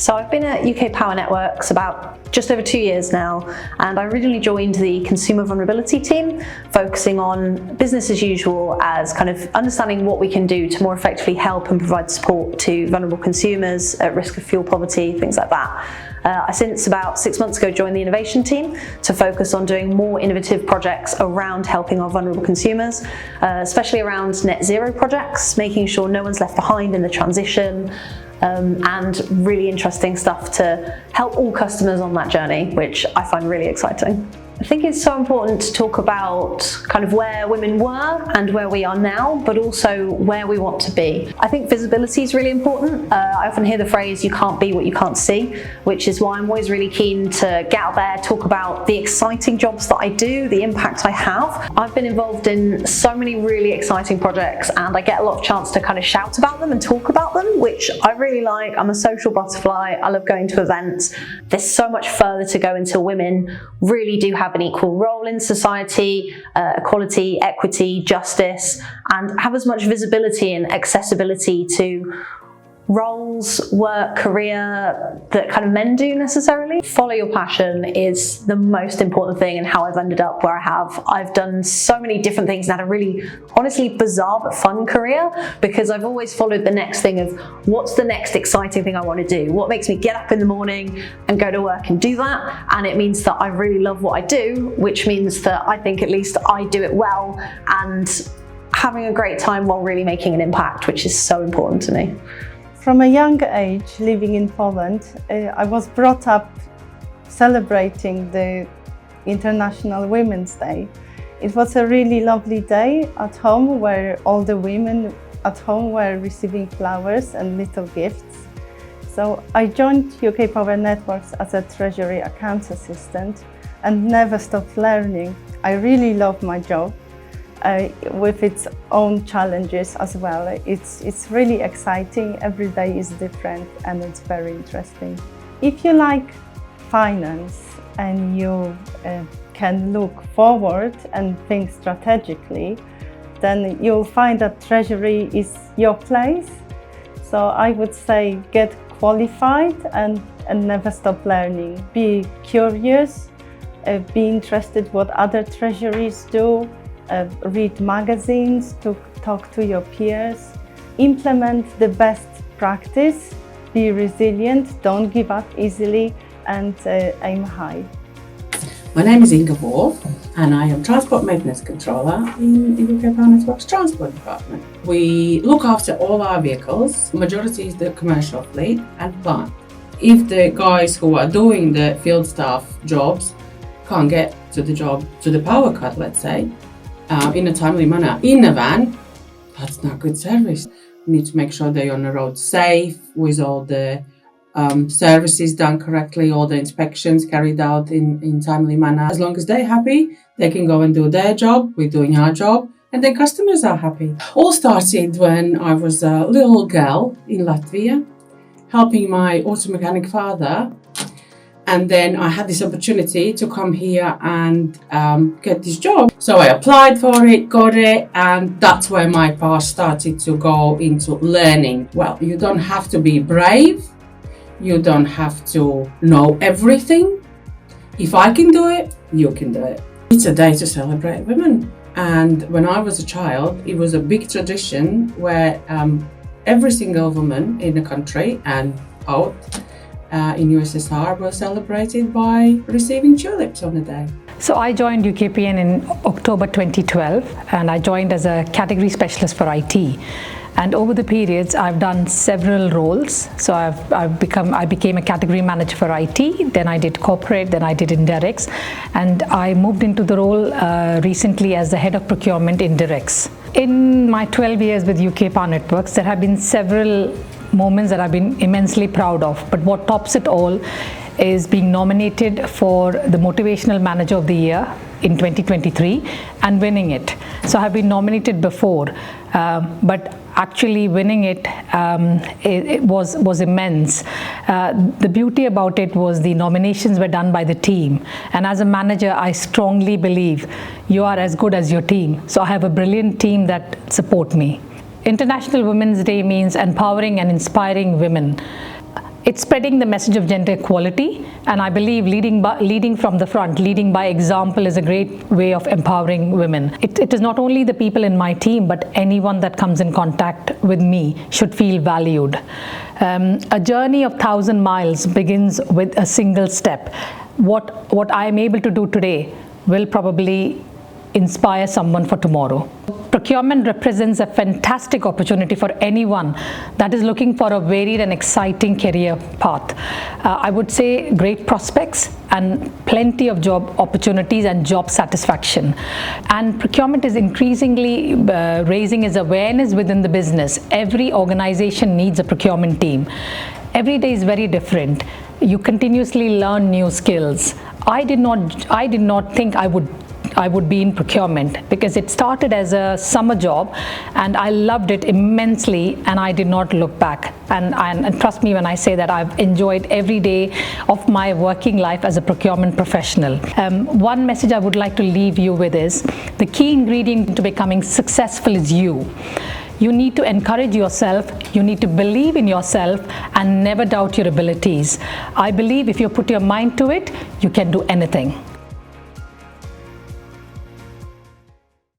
So I've been at UK Power Networks about just over 2 years now, and I originally joined the consumer vulnerability team, focusing on business as usual as kind of understanding what we can do to more effectively help and provide support to vulnerable consumers at risk of fuel poverty, things like that. I since about 6 months ago joined the innovation team to focus on doing more innovative projects around helping our vulnerable consumers, especially around net zero projects, making sure no one's left behind in the transition, and really interesting stuff to help all customers on that journey, which I find really exciting. I think it's so important to talk about kind of where women were and where we are now, but also where we want to be. I think visibility is really important. I often hear the phrase, you can't be what you can't see, which is why I'm always really keen to get out there, talk about the exciting jobs that I do, the impact I have. I've been involved in so many really exciting projects, and I get a lot of chance to kind of shout about them and talk about them, which I really like. I'm a social butterfly. I love going to events. There's so much further to go until women really do have an equal role in society, equality, equity, justice, and have as much visibility and accessibility to roles, work, career that kind of men do necessarily. Follow your passion is the most important thing in how I've ended up where I have. I've done so many different things and had a really, honestly, bizarre but fun career, because I've always followed the next thing of what's the next exciting thing I want to do? What makes me get up in the morning and go to work and do that? And it means that I really love what I do, which means that I think at least I do it well and having a great time while really making an impact, which is so important to me. From a young age, living in Poland, I was brought up celebrating the International Women's Day. It was a really lovely day at home where all the women at home were receiving flowers and little gifts. So I joined UK Power Networks as a Treasury Accounts Assistant and never stopped learning. I really love my job. With its own challenges as well. It's really exciting. Every day is different and it's very interesting. If you like finance and you can look forward and think strategically, then you'll find that Treasury is your place. So I would say get qualified and never stop learning. Be curious, be interested what other treasuries do. Read magazines, to talk to your peers, implement the best practice, be resilient, don't give up easily, and aim high. My name is Inga Wharfe, and I am Transport Maintenance Controller in UK Power Networks Transport Department. We look after all our vehicles, majority is the commercial fleet and plant. If the guys who are doing the field staff jobs can't get to the job, to the power cut, let's say, in a timely manner in a van, that's not good service. We need to make sure they're on the road safe, with all the services done correctly, all the inspections carried out in timely manner. As long as they're happy, they can go and do their job, we're doing our job, and then customers are happy. All started when I was a little girl in Latvia, helping my auto mechanic father. And then I had this opportunity to come here and get this job. So I applied for it, got it, and that's where my path started to go into learning. Well, you don't have to be brave. You don't have to know everything. If I can do it, you can do it. It's a day to celebrate women. And when I was a child, it was a big tradition where every single woman in the country and out in USSR was celebrated by receiving tulips on the day. So I joined UKPN in October 2012, and I joined as a category specialist for IT. And over the periods, I've done several roles. So I became a category manager for IT, then I did corporate, then I did Indirects, and I moved into the role recently as the head of Procurement Indirects. In my 12 years with UK Power Networks, there have been several moments that I've been immensely proud of, but what tops it all is being nominated for the Motivational Manager of the Year in 2023 and winning it. So I've been nominated before, but actually winning it, it was immense. The beauty about it was the nominations were done by the team, and as a manager I strongly believe you are as good as your team. So I have a brilliant team that support me. International Women's Day means empowering and inspiring women. It's spreading the message of gender equality, and I believe leading from the front, leading by example is a great way of empowering women. It is not only the people in my team, but anyone that comes in contact with me should feel valued. A journey of 1,000 miles begins with a single step. What I am able to do today will probably inspire someone for tomorrow. Procurement represents a fantastic opportunity for anyone that is looking for a varied and exciting career path. I would say great prospects and plenty of job opportunities and job satisfaction. And procurement is increasingly raising its awareness within the business. Every organization needs a procurement team. Every day is very different. You continuously learn new skills. I did not think I would be in procurement because it started as a summer job and I loved it immensely and I did not look back. And trust me when I say that I've enjoyed every day of my working life as a procurement professional. One message I would like to leave you with is the key ingredient to becoming successful is you. You need to encourage yourself, you need to believe in yourself and never doubt your abilities. I believe if you put your mind to it, you can do anything.